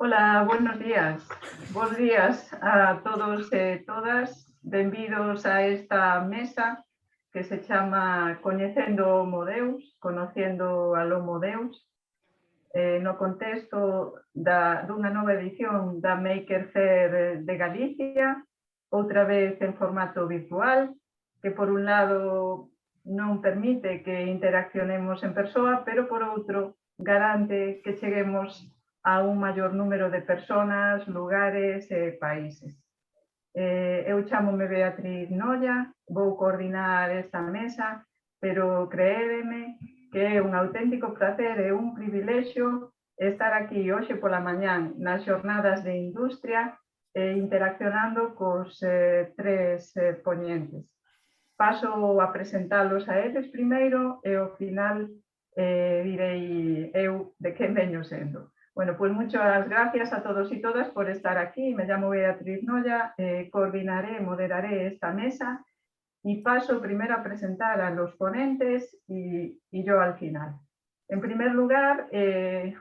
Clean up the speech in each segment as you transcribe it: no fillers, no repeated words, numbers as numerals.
Ola, buenos días. Bos días a todos e todas. Benvidos a esta mesa que se chama Coñecendo o Homo Deus, Conociendo al Homo Deus, no contexto dunha nova edición da Maker Faire de Galicia, outra vez en formato virtual, que por un lado non permite que interaccionemos en persoa, pero por outro garante que cheguemos a un maior número de persoas, lugares e países. Eu chámome Beatriz Nolla, vou coordinar esta mesa, pero creédeme que é un auténtico placer e un privilexio estar aquí hoxe pola mañán nas xornadas de industria interaccionando cos tres poñentes. Paso a presentalos a eles primeiro e ao final direi eu de quen veño sendo. Bueno, pues muchas gracias a todos y todas por estar aquí. Me llamo Beatriz Nolla, coordinaré, moderaré esta mesa y paso primero a presentar a los ponentes y yo al final. En primer lugar,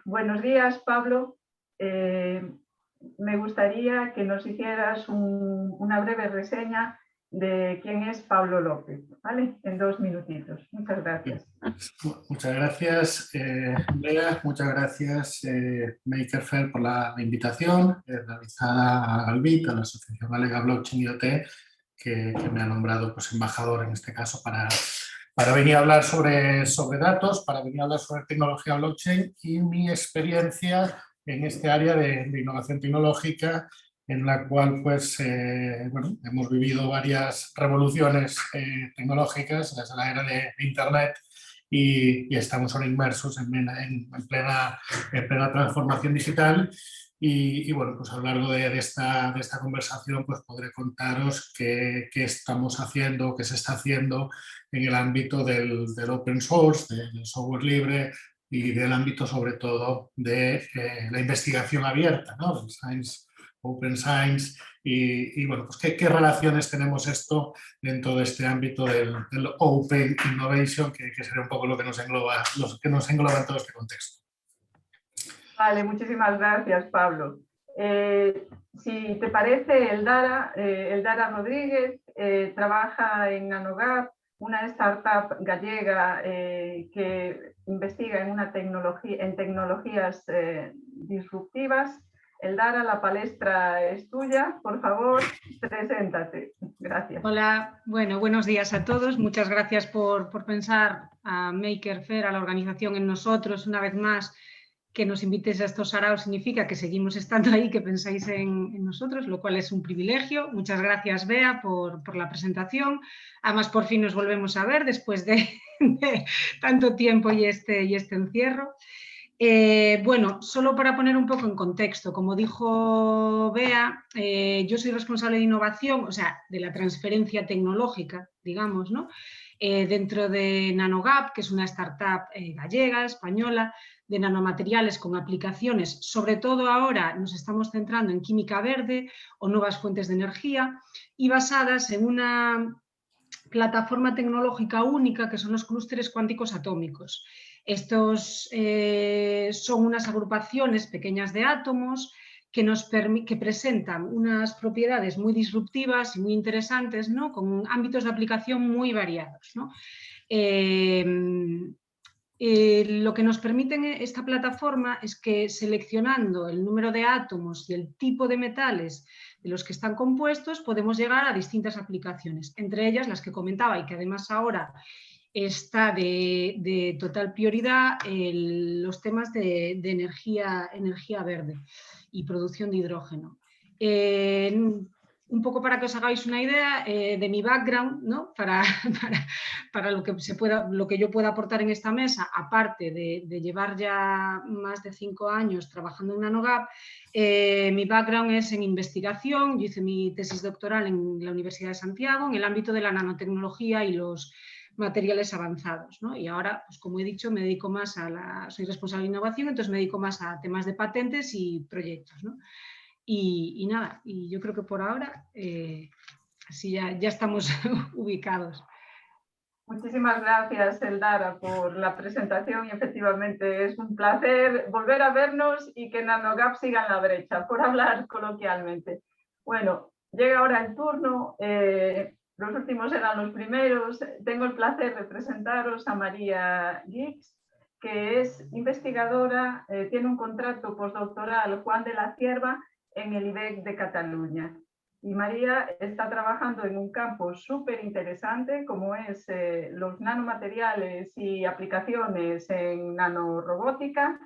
buenos días, Pablo. Me gustaría que nos hicieras una breve reseña de quién es Pablo López, ¿vale? En 2 minutitos. Muchas gracias. Muchas gracias, Bea. Muchas gracias, Maker Faire, por la invitación realizada a Galbit, a la Asociación Galega Blockchain IoT, que me ha nombrado pues, embajador en este caso para venir a hablar sobre datos, para venir a hablar sobre tecnología blockchain y mi experiencia en este área de innovación tecnológica, en la cual pues, bueno, hemos vivido varias revoluciones tecnológicas desde la era de Internet y estamos ahora inmersos en plena transformación digital. Y bueno, pues a lo largo de esta conversación pues podré contaros qué estamos haciendo, qué se está haciendo en el ámbito del open source, del software libre y del ámbito sobre todo de la investigación abierta, ¿no? El science, Open Science y bueno, pues qué relaciones tenemos esto dentro de este ámbito del Open Innovation, que sería un poco lo que nos engloba en todo este contexto. Vale, muchísimas gracias, Pablo. Si te parece, Eldara Rodríguez trabaja en Nanogap, una startup gallega que investiga en tecnologías disruptivas. Eldara, la palestra es tuya. Por favor, preséntate. Gracias. Hola, bueno, buenos días a todos. Muchas gracias por pensar a Maker Faire, a la organización, en nosotros una vez más. Que nos invitéis a estos saraos significa que seguimos estando ahí, que pensáis en nosotros, lo cual es un privilegio. Muchas gracias, Bea, por la presentación. Además, por fin nos volvemos a ver después de tanto tiempo y este encierro. Bueno, solo para poner un poco en contexto, como dijo Bea, yo soy responsable de innovación, o sea, de la transferencia tecnológica, digamos, ¿no? Dentro de Nanogap, que es una startup gallega, española, de nanomateriales con aplicaciones, sobre todo ahora nos estamos centrando en química verde o nuevas fuentes de energía y basadas en una plataforma tecnológica única que son los clústeres cuánticos atómicos. Estos son unas agrupaciones pequeñas de átomos que presentan unas propiedades muy disruptivas y muy interesantes, ¿no? Con ámbitos de aplicación muy variados, ¿no? Lo que nos permite esta plataforma es que seleccionando el número de átomos y el tipo de metales de los que están compuestos podemos llegar a distintas aplicaciones, entre ellas las que comentaba y que además ahora está de total prioridad, los temas de energía verde y producción de hidrógeno. Un poco para que os hagáis una idea de mi background, ¿no? para lo que yo pueda aportar en esta mesa, aparte de llevar ya más de 5 años trabajando en Nanogap, mi background es en investigación. Yo hice mi tesis doctoral en la Universidad de Santiago en el ámbito de la nanotecnología y los materiales avanzados, ¿no? Y ahora, pues como he dicho, me dedico más soy responsable de innovación, entonces me dedico más a temas de patentes y proyectos, ¿no? Y nada, y yo creo que por ahora así ya estamos ubicados. Muchísimas gracias, Eldara, por la presentación y efectivamente es un placer volver a vernos y que NanoGap siga en la brecha, por hablar coloquialmente. Bueno, llega ahora el turno, los últimos eran los primeros. Tengo el placer de presentaros a María Guix, que es investigadora, tiene un contrato postdoctoral Juan de la Cierva en el IBEC de Cataluña. Y María está trabajando en un campo súper interesante como es los nanomateriales y aplicaciones en nanorobótica.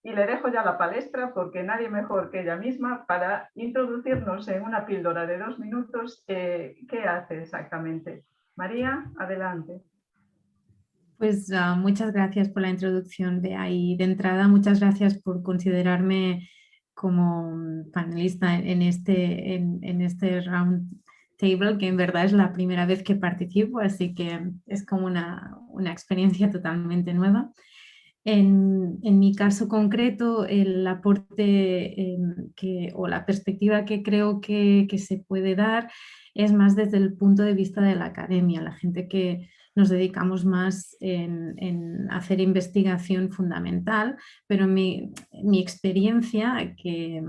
Y le dejo ya la palestra porque nadie mejor que ella misma para introducirnos en una píldora de 2 minutos qué hace exactamente. María, adelante. Pues muchas gracias por la introducción, Bea, y de entrada muchas gracias por considerarme como panelista en este round table, que en verdad es la primera vez que participo, así que es como una experiencia totalmente nueva. En mi caso concreto, el aporte o la perspectiva que creo que se puede dar es más desde el punto de vista de la academia, la gente que nos dedicamos más en hacer investigación fundamental, pero mi experiencia, que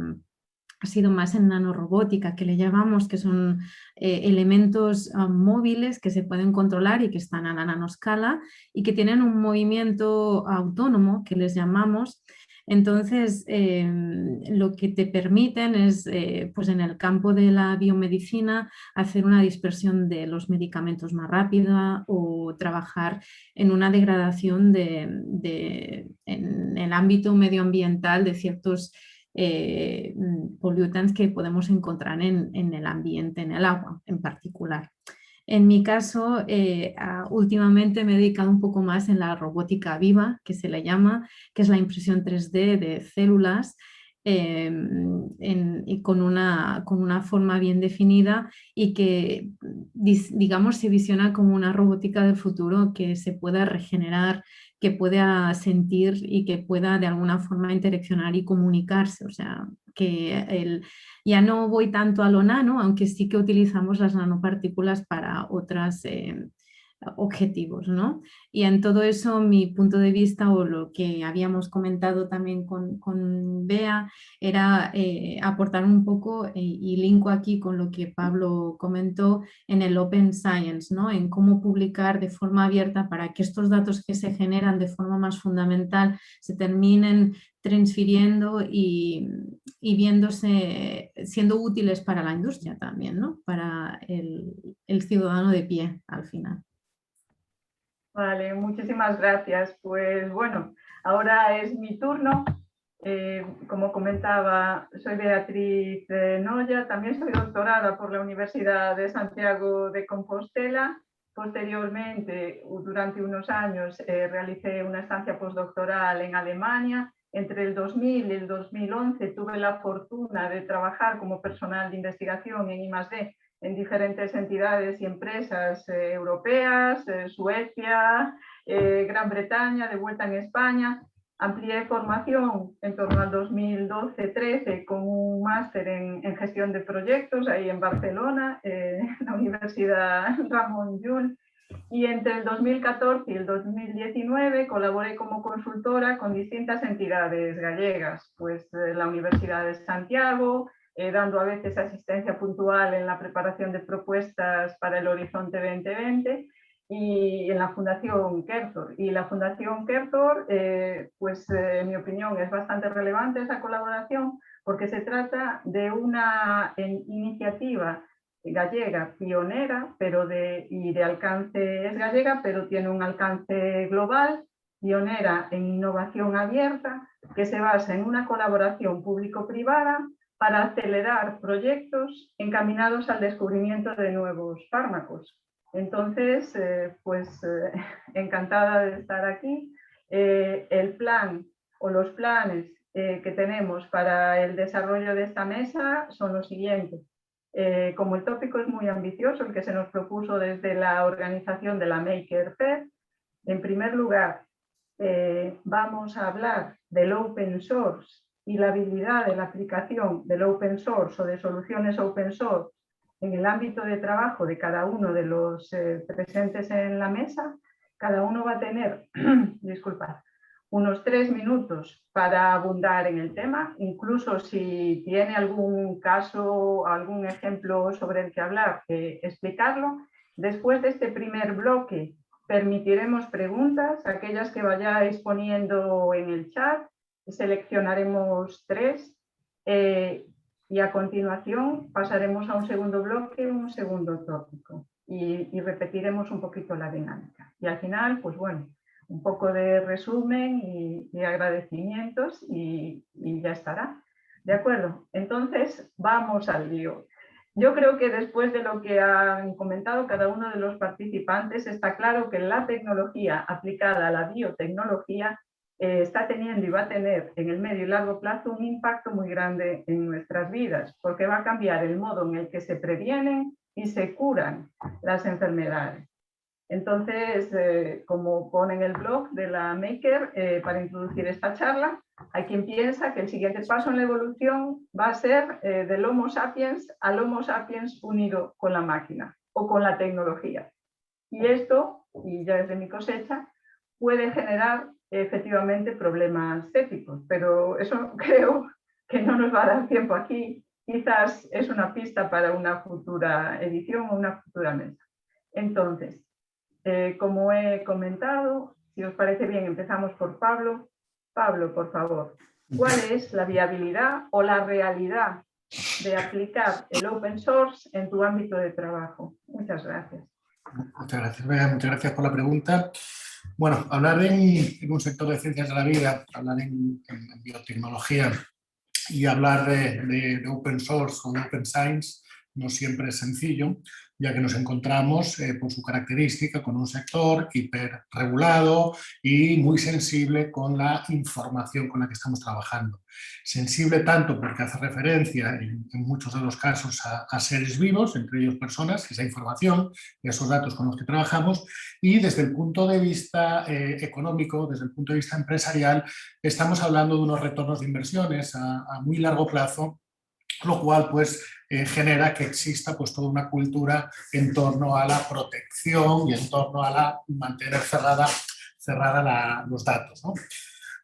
ha sido más en nanorobótica, que le llamamos, que son elementos móviles que se pueden controlar y que están a la nanoscala y que tienen un movimiento autónomo, que les llamamos. Entonces, lo que te permiten es, pues en el campo de la biomedicina, hacer una dispersión de los medicamentos más rápida o trabajar en una degradación en el ámbito medioambiental de ciertos pollutants que podemos encontrar en el ambiente, en el agua en particular. En mi caso, últimamente me he dedicado un poco más en la robótica viva, que se le llama, que es la impresión 3D de células y con una forma bien definida y que, digamos, se visiona como una robótica del futuro que se pueda regenerar, que pueda sentir y que pueda de alguna forma interaccionar y comunicarse. O sea, que ya no voy tanto a lo nano, aunque sí que utilizamos las nanopartículas para otros objetivos, ¿no? Y en todo eso mi punto de vista, o lo que habíamos comentado también con Bea, era aportar un poco, y linko aquí con lo que Pablo comentó, en el Open Science, ¿no? En cómo publicar de forma abierta para que estos datos que se generan de forma más fundamental se terminen transfiriendo y siendo útiles para la industria también, ¿no? Para el ciudadano de pie al final. Vale, muchísimas gracias. Pues bueno, ahora es mi turno. Como comentaba, soy Beatriz Noya, también soy doctorada por la Universidad de Santiago de Compostela. Posteriormente, durante unos años, realicé una estancia postdoctoral en Alemania. Entre el 2000 y el 2011 tuve la fortuna de trabajar como personal de investigación en I+D en diferentes entidades y empresas europeas, Suecia, Gran Bretaña, de vuelta en España. Amplié formación en torno al 2012-13 con un máster en gestión de proyectos ahí en Barcelona, en la Universidad Ramon Llull. Y entre el 2014 y el 2019 colaboré como consultora con distintas entidades gallegas, pues la Universidad de Santiago, dando a veces asistencia puntual en la preparación de propuestas para el Horizonte 2020 y en la Fundación Kertor. Y la Fundación Kertor, pues en mi opinión es bastante relevante esa colaboración porque se trata de una iniciativa gallega pionera, pero de alcance, es gallega, pero tiene un alcance global, pionera en innovación abierta, que se basa en una colaboración público-privada para acelerar proyectos encaminados al descubrimiento de nuevos fármacos. Entonces, encantada de estar aquí. El plan o los planes que tenemos para el desarrollo de esta mesa son los siguientes. Como el tópico es muy ambicioso, el que se nos propuso desde la organización de la Maker Faire, en primer lugar, vamos a hablar del open source y la habilidad de la aplicación del open source o de soluciones open source en el ámbito de trabajo de cada uno de los presentes en la mesa, cada uno va a tener, disculpad, unos 3 minutos para abundar en el tema, incluso si tiene algún caso, algún ejemplo sobre el que hablar, explicarlo. Después de este primer bloque permitiremos preguntas, aquellas que vayáis poniendo en el chat, seleccionaremos 3 y a continuación pasaremos a un segundo bloque, un segundo tópico y repetiremos un poquito la dinámica. Y al final, pues bueno, un poco de resumen y agradecimientos y ya estará. ¿De acuerdo? Entonces, vamos al lío. Yo creo que después de lo que han comentado cada uno de los participantes, está claro que la tecnología aplicada a la biotecnología está teniendo y va a tener en el medio y largo plazo un impacto muy grande en nuestras vidas, porque va a cambiar el modo en el que se previenen y se curan las enfermedades. Entonces, como pone en el blog de la Maker, para introducir esta charla, hay quien piensa que el siguiente paso en la evolución va a ser del Homo sapiens al Homo sapiens unido con la máquina o con la tecnología. Y esto, y ya desde mi cosecha, puede generar efectivamente problemas éticos, pero eso creo que no nos va a dar tiempo aquí. Quizás es una pista para una futura edición o una futura mesa. Entonces, como he comentado, si os parece bien, empezamos por Pablo. Pablo, por favor, ¿cuál es la viabilidad o la realidad de aplicar el open source en tu ámbito de trabajo? Muchas gracias. Muchas gracias, Bea, muchas gracias por la pregunta. Bueno, hablar en un sector de ciencias de la vida, hablar en biotecnología y hablar de open source o de open science no siempre es sencillo, ya que nos encontramos por su característica con un sector hiperregulado y muy sensible con la información con la que estamos trabajando. Sensible tanto porque hace referencia en muchos de los casos a seres vivos, entre ellos personas, esa información, esos datos con los que trabajamos, y desde el punto de vista económico, desde el punto de vista empresarial, estamos hablando de unos retornos de inversiones a muy largo plazo, lo cual pues genera que exista pues toda una cultura en torno a la protección y en torno a la mantener cerrada los datos, ¿no?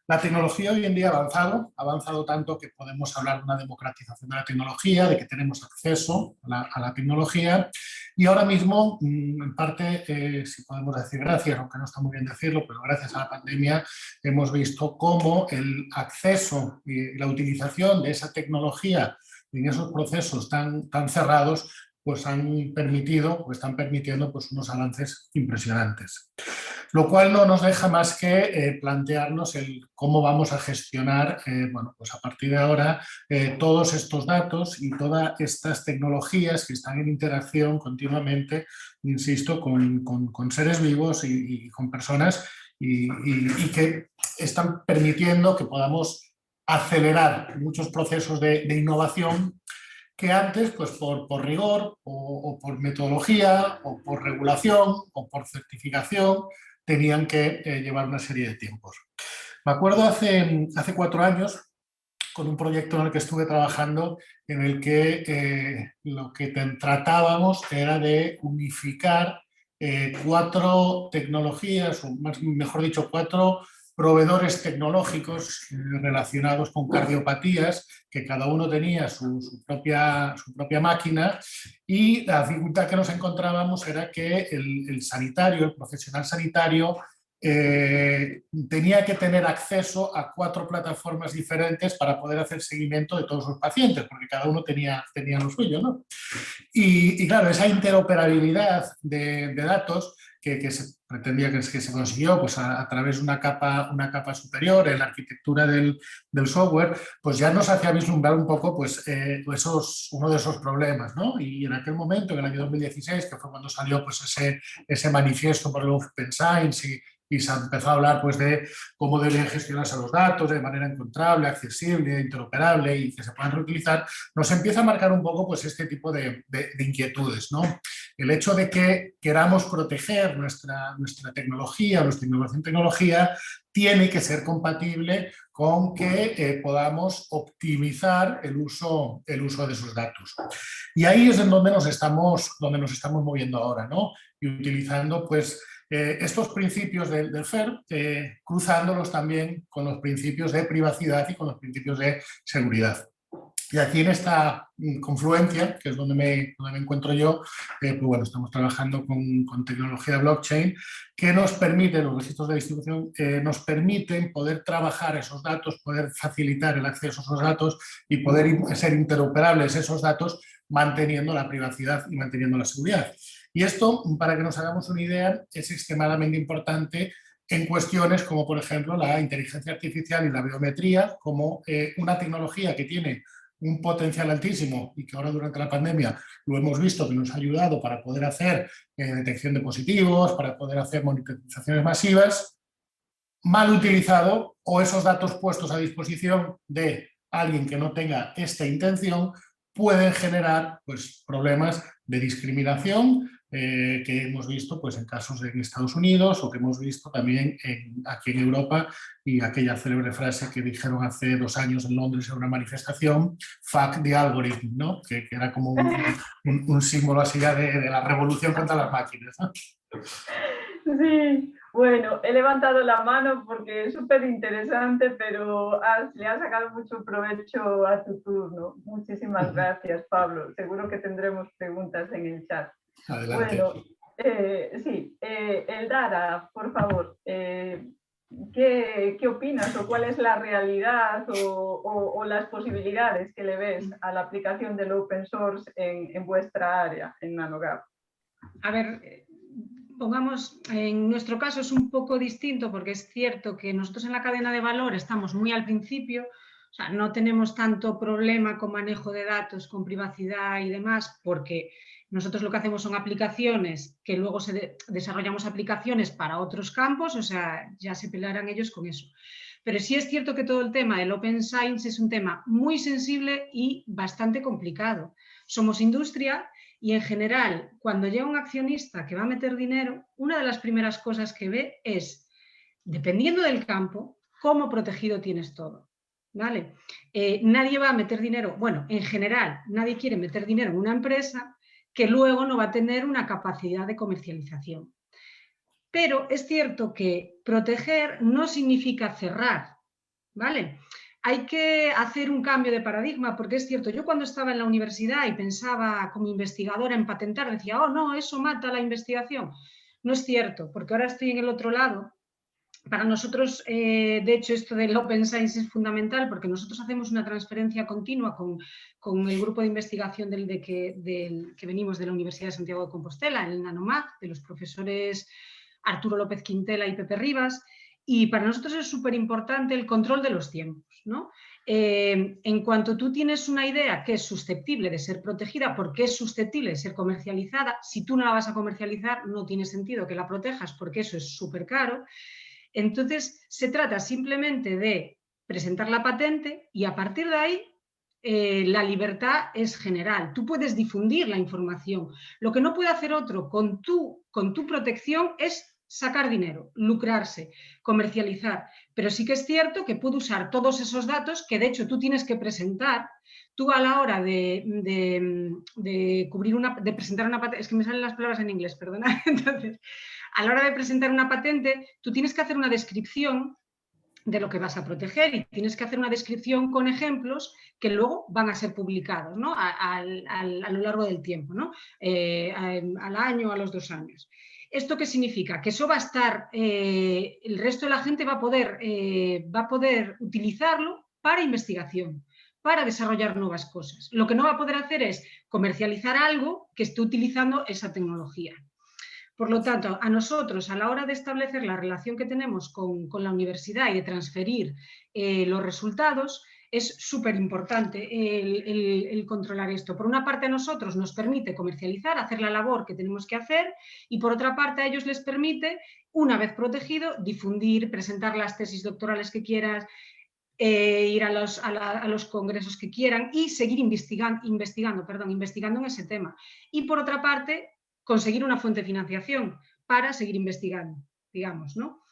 La tecnología hoy en día ha avanzado tanto que podemos hablar de una democratización de la tecnología, de que tenemos acceso a la tecnología, y ahora mismo, en parte, si podemos decir gracias, aunque no está muy bien decirlo, pero gracias a la pandemia hemos visto cómo el acceso y la utilización de esa tecnología en esos procesos tan cerrados pues han permitido o están permitiendo pues unos avances impresionantes. Lo cual no nos deja más que plantearnos cómo vamos a gestionar, bueno, pues a partir de ahora, todos estos datos y todas estas tecnologías que están en interacción continuamente, insisto, con seres vivos y con personas y que están permitiendo que podamos acelerar muchos procesos de innovación que antes, pues por rigor o por metodología o por regulación o por certificación, tenían que llevar una serie de tiempos. Me acuerdo hace 4 años, con un proyecto en el que estuve trabajando, en el que lo que tratábamos era de unificar 4 tecnologías, o mejor dicho, 4 proveedores tecnológicos relacionados con cardiopatías, que cada uno tenía su propia máquina, y la dificultad que nos encontrábamos era que el sanitario, el profesional sanitario, tenía que tener acceso a 4 plataformas diferentes para poder hacer seguimiento de todos sus pacientes, porque cada uno tenía lo suyo, ¿no? Y claro, esa interoperabilidad de datos que se pretendía que se consiguió pues a través de una capa superior en la arquitectura del software, pues ya nos hacía vislumbrar un poco pues, uno de esos problemas, ¿no? Y en aquel momento, en el año 2016, que fue cuando salió pues, ese manifiesto por el Open Science y se empezó a hablar pues, de cómo deben gestionarse los datos de manera encontrable, accesible, interoperable y que se puedan reutilizar, nos empieza a marcar un poco pues, este tipo de inquietudes, ¿no? el hecho de que queramos proteger nuestra tecnología, nuestra innovación en tecnología, tiene que ser compatible con que podamos optimizar el uso de esos datos. Y ahí es en donde nos estamos moviendo ahora, ¿no? Y utilizando pues, estos principios del FER, cruzándolos también con los principios de privacidad y con los principios de seguridad. Y aquí en esta confluencia, que es donde me encuentro yo, pues bueno, estamos trabajando con tecnología blockchain que nos permite, los registros de distribución, nos permiten poder trabajar esos datos, poder facilitar el acceso a esos datos y poder ser interoperables esos datos manteniendo la privacidad y manteniendo la seguridad. Y esto, para que nos hagamos una idea, es extremadamente importante en cuestiones como, por ejemplo, la inteligencia artificial y la biometría, como una tecnología que tiene un potencial altísimo y que ahora durante la pandemia lo hemos visto que nos ha ayudado para poder hacer detección de positivos, para poder hacer monitorizaciones masivas, mal utilizado o esos datos puestos a disposición de alguien que no tenga esta intención pueden generar pues, problemas de discriminación que hemos visto pues, en casos en Estados Unidos o que hemos visto también aquí en Europa, y aquella célebre frase que dijeron hace 2 años en Londres en una manifestación, fuck the algorithm, ¿no? que era como un símbolo así ya de la revolución contra las máquinas, ¿no? Sí, bueno, he levantado la mano porque es súper interesante, pero le has sacado mucho provecho a tu turno. Muchísimas gracias, Pablo. Seguro que tendremos preguntas en el chat. Adelante. Bueno, sí, Eldara, por favor, ¿qué opinas o cuál es la realidad o las posibilidades que le ves a la aplicación del open source en vuestra área, en NanoGAP? A ver, pongamos, en nuestro caso es un poco distinto porque es cierto que nosotros en la cadena de valor estamos muy al principio, o sea, no tenemos tanto problema con manejo de datos, con privacidad y demás, porque nosotros lo que hacemos son aplicaciones que luego desarrollamos aplicaciones para otros campos, o sea, ya se pelearán ellos con eso. Pero sí es cierto que todo el tema del Open Science es un tema muy sensible y bastante complicado. Somos industria y en general, cuando llega un accionista que va a meter dinero, una de las primeras cosas que ve es, dependiendo del campo, cómo protegido tienes todo. ¿Vale? Nadie va a meter dinero, bueno, en general, nadie quiere meter dinero en una empresa que luego no va a tener una capacidad de comercialización. Pero es cierto que proteger no significa cerrar, ¿vale? Hay que hacer un cambio de paradigma, porque es cierto, yo cuando estaba en la universidad y pensaba como investigadora en patentar, decía, oh no, eso mata la investigación. No es cierto, porque ahora estoy en el otro lado. Para nosotros, de hecho, esto del Open Science es fundamental porque nosotros hacemos una transferencia continua con el grupo de investigación que venimos de la Universidad de Santiago de Compostela, el NanoMag, de los profesores Arturo López Quintela y Pepe Rivas, y para nosotros es súper importante el control de los tiempos, ¿no? En cuanto tú tienes una idea que es susceptible de ser protegida porque es susceptible de ser comercializada, si tú no la vas a comercializar no tiene sentido que la protejas porque eso es súper caro. Entonces, se trata simplemente de presentar la patente y a partir de ahí la libertad es general. Tú puedes difundir la información. Lo que no puede hacer otro con tu protección es sacar dinero, lucrarse, comercializar. Pero sí que es cierto que puede usar todos esos datos que de hecho tú tienes que presentar. Tú a la hora de presentar una patente, es que me salen las palabras en inglés, perdona. Entonces, a la hora de presentar una patente, tú tienes que hacer una descripción de lo que vas a proteger y tienes que hacer una descripción con ejemplos que luego van a ser publicados, ¿no? a lo largo del tiempo, ¿no? Al año, a los 2 años. ¿Esto qué significa? Que eso va a estar, el resto de la gente va a poder utilizarlo para investigación, para desarrollar nuevas cosas. Lo que no va a poder hacer es comercializar algo que esté utilizando esa tecnología. Por lo tanto, a nosotros, a la hora de establecer la relación que tenemos con la universidad y de transferir los resultados, es súper importante el controlar esto. Por una parte, a nosotros nos permite comercializar, hacer la labor que tenemos que hacer, y por otra parte, a ellos les permite, una vez protegido, difundir, presentar las tesis doctorales que quieras, ir a los congresos que quieran y seguir investigando en ese tema. Y por otra parte, conseguir una fuente de financiación para seguir investigando, digamos, ¿no?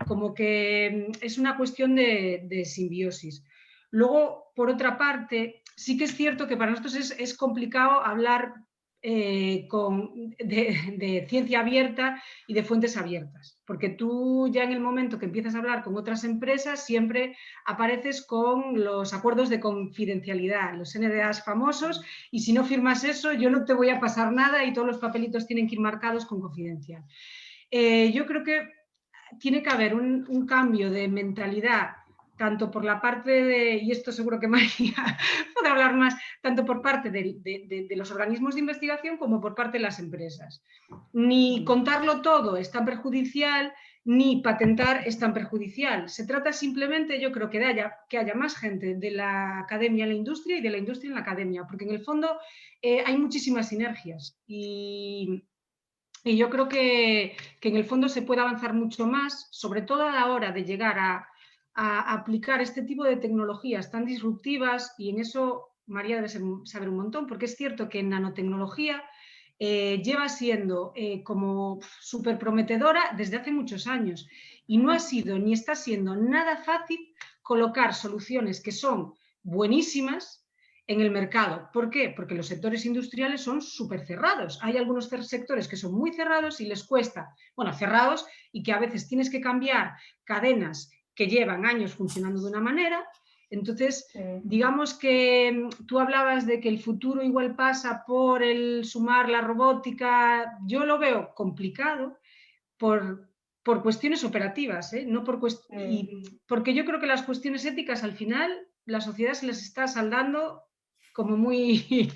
Como que es una cuestión de simbiosis. Luego, por otra parte, sí que es cierto que para nosotros es complicado hablar de ciencia abierta y de fuentes abiertas, porque tú ya en el momento que empiezas a hablar con otras empresas siempre apareces con los acuerdos de confidencialidad, los NDAs famosos, y si no firmas eso yo no te voy a pasar nada y todos los papelitos tienen que ir marcados con confidencial. Yo creo que tiene que haber un cambio de mentalidad, tanto por la parte de, y esto seguro que María puede hablar más, tanto por parte de los organismos de investigación como por parte de las empresas. Ni contarlo todo es tan perjudicial, ni patentar es tan perjudicial. Se trata simplemente, yo creo, que haya más gente de la academia en la industria y de la industria en la academia, porque en el fondo hay muchísimas sinergias y yo creo que en el fondo se puede avanzar mucho más, sobre todo a la hora de llegar a aplicar este tipo de tecnologías tan disruptivas, y en eso María debe saber un montón, porque es cierto que en nanotecnología lleva siendo como súper prometedora desde hace muchos años y no ha sido ni está siendo nada fácil colocar soluciones que son buenísimas en el mercado. ¿Por qué? Porque los sectores industriales son súper cerrados. Hay algunos sectores que son muy cerrados y les cuesta, bueno, cerrados, y que a veces tienes que cambiar cadenas que llevan años funcionando de una manera. Entonces, digamos que tú hablabas de que el futuro igual pasa por el sumar la robótica. Yo lo veo complicado por cuestiones operativas, no por porque yo creo que las cuestiones éticas al final la sociedad se les está saldando como muy,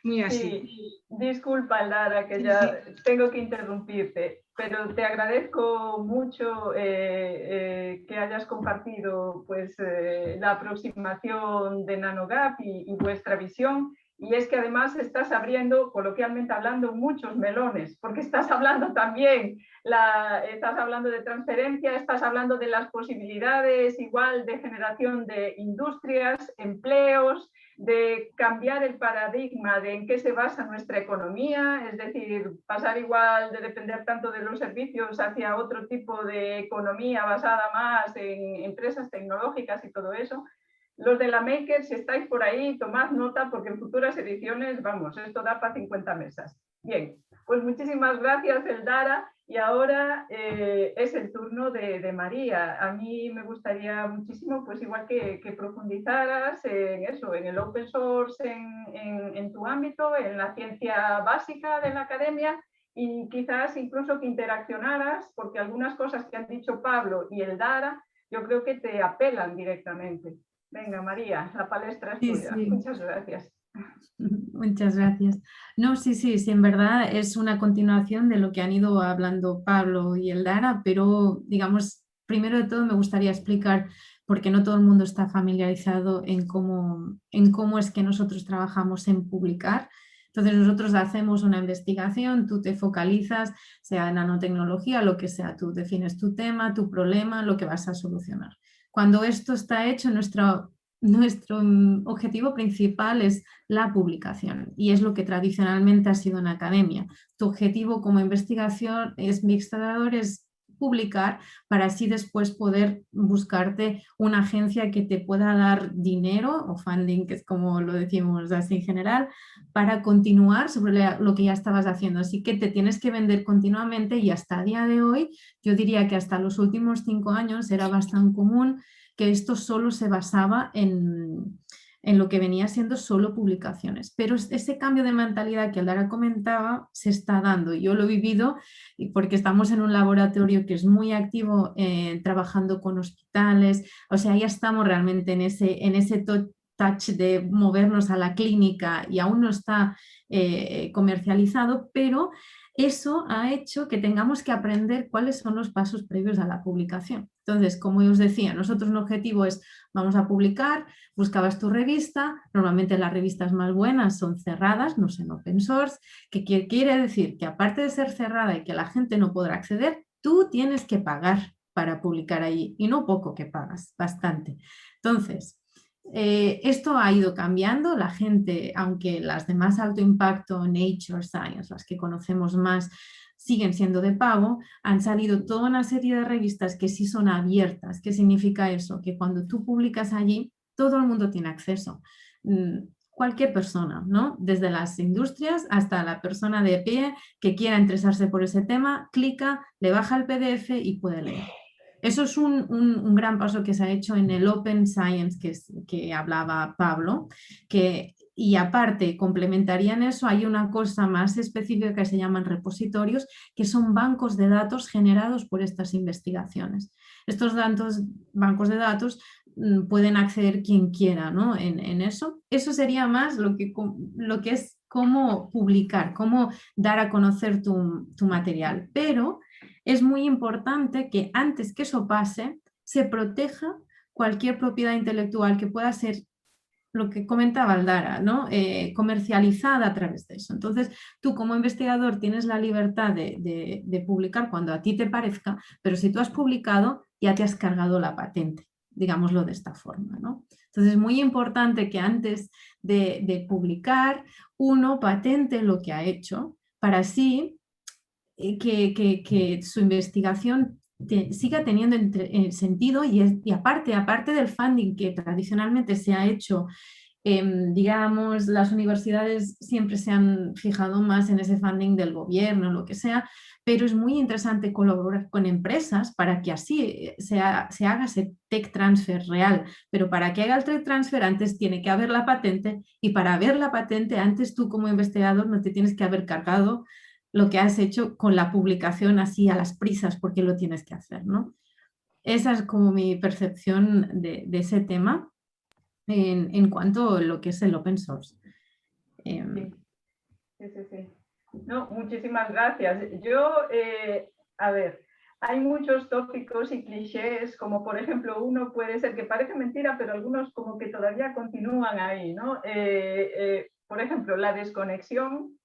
muy así. Sí, disculpa, Lara, que ya tengo que interrumpirte, pero te agradezco mucho que hayas compartido pues, la aproximación de NanoGap y vuestra visión. Y es que además estás abriendo, coloquialmente hablando, muchos melones, porque estás hablando también, estás hablando de transferencia, estás hablando de las posibilidades igual de generación de industrias, empleos, de cambiar el paradigma de en qué se basa nuestra economía, es decir, pasar igual de depender tanto de los servicios hacia otro tipo de economía basada más en empresas tecnológicas y todo eso. Los de la Maker, si estáis por ahí, tomad nota porque en futuras ediciones, vamos, esto da para 50 mesas. Bien, pues muchísimas gracias, Eldara. Y ahora es el turno de María. A mí me gustaría muchísimo, pues igual que profundizaras en eso, en el open source, en tu ámbito, en la ciencia básica de la academia, y quizás incluso que interaccionaras, porque algunas cosas que han dicho Pablo y Eldara, yo creo que te apelan directamente. Venga, María, la palestra es tuya. Sí. Muchas gracias. Muchas gracias. No, sí, en verdad es una continuación de lo que han ido hablando Pablo y Eldara, pero digamos, primero de todo me gustaría explicar, porque no todo el mundo está familiarizado en cómo es que nosotros trabajamos en publicar. Entonces nosotros hacemos una investigación, tú te focalizas, sea en nanotecnología, lo que sea, tú defines tu tema, tu problema, lo que vas a solucionar. Cuando esto está hecho, nuestro objetivo principal es la publicación y es lo que tradicionalmente ha sido en academia. Tu objetivo como investigador es publicar para así después poder buscarte una agencia que te pueda dar dinero o funding, que es como lo decimos así en general, para continuar sobre lo que ya estabas haciendo. Así que te tienes que vender continuamente y hasta el día de hoy, yo diría que hasta los últimos 5 años era bastante común que esto solo se basaba en lo que venía siendo solo publicaciones. Pero ese cambio de mentalidad que Eldara comentaba se está dando. Yo lo he vivido porque estamos en un laboratorio que es muy activo trabajando con hospitales. O sea, ya estamos realmente en ese touch de movernos a la clínica y aún no está comercializado, pero eso ha hecho que tengamos que aprender cuáles son los pasos previos a la publicación. Entonces, como os decía, nosotros un objetivo es, vamos a publicar, buscabas tu revista, normalmente las revistas más buenas son cerradas, no son open source, que quiere decir que aparte de ser cerrada y que la gente no podrá acceder, tú tienes que pagar para publicar ahí, y no poco que pagas, bastante. Entonces, Esto ha ido cambiando, la gente, aunque las de más alto impacto, Nature, Science, las que conocemos más, siguen siendo de pago, han salido toda una serie de revistas que sí son abiertas. ¿Qué significa eso? Que cuando tú publicas allí, todo el mundo tiene acceso. Cualquier persona, ¿no? Desde las industrias hasta la persona de pie que quiera interesarse por ese tema, clica, le baja el PDF y puede leer. Eso es un gran paso que se ha hecho en el Open Science que hablaba Pablo, y aparte, complementaría en eso, hay una cosa más específica que se llaman repositorios, que son bancos de datos generados por estas investigaciones. Estos bancos de datos pueden acceder quien quiera, ¿no? en eso. Eso sería más lo que es cómo publicar, cómo dar a conocer tu material. Pero es muy importante que antes que eso pase, se proteja cualquier propiedad intelectual que pueda ser, lo que comentaba Aldara, ¿no? Comercializada a través de eso. Entonces, tú como investigador tienes la libertad de publicar cuando a ti te parezca, pero si tú has publicado, ya te has cargado la patente, digámoslo de esta forma, ¿no? Entonces, es muy importante que antes de publicar, uno patente lo que ha hecho para así que su investigación siga teniendo sentido y aparte del funding que tradicionalmente se ha hecho, digamos, las universidades siempre se han fijado más en ese funding del gobierno, lo que sea, pero es muy interesante colaborar con empresas para que así se haga ese tech transfer real, pero para que haga el tech transfer antes tiene que haber la patente, y para ver la patente antes tú como investigador no te tienes que haber cargado lo que has hecho con la publicación así a las prisas porque lo tienes que hacer, ¿no? Esa es como mi percepción de ese tema en cuanto a lo que es el open source. Sí. No, muchísimas gracias. Yo, a ver, hay muchos tópicos y clichés, como por ejemplo uno puede ser que parece mentira, pero algunos como que todavía continúan ahí, ¿no? Por ejemplo, la desconexión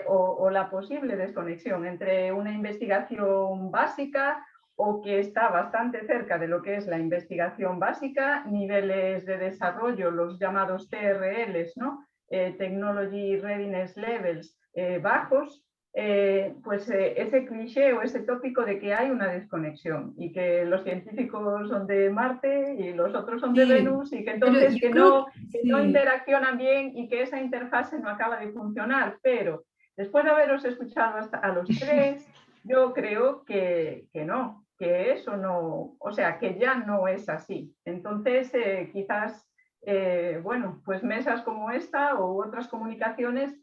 o la posible desconexión entre una investigación básica o que está bastante cerca de lo que es la investigación básica, niveles de desarrollo, los llamados TRLs, ¿no? Technology Readiness Levels bajos, ese cliché o ese tópico de que hay una desconexión y que los científicos son de Marte y los otros son de Venus, y que entonces que no interaccionan bien y que esa interfase no acaba de funcionar. Pero después de haberos escuchado hasta a los tres, yo creo que no, que eso no, o sea, que ya no es así. Entonces, quizás, bueno, pues mesas como esta u otras comunicaciones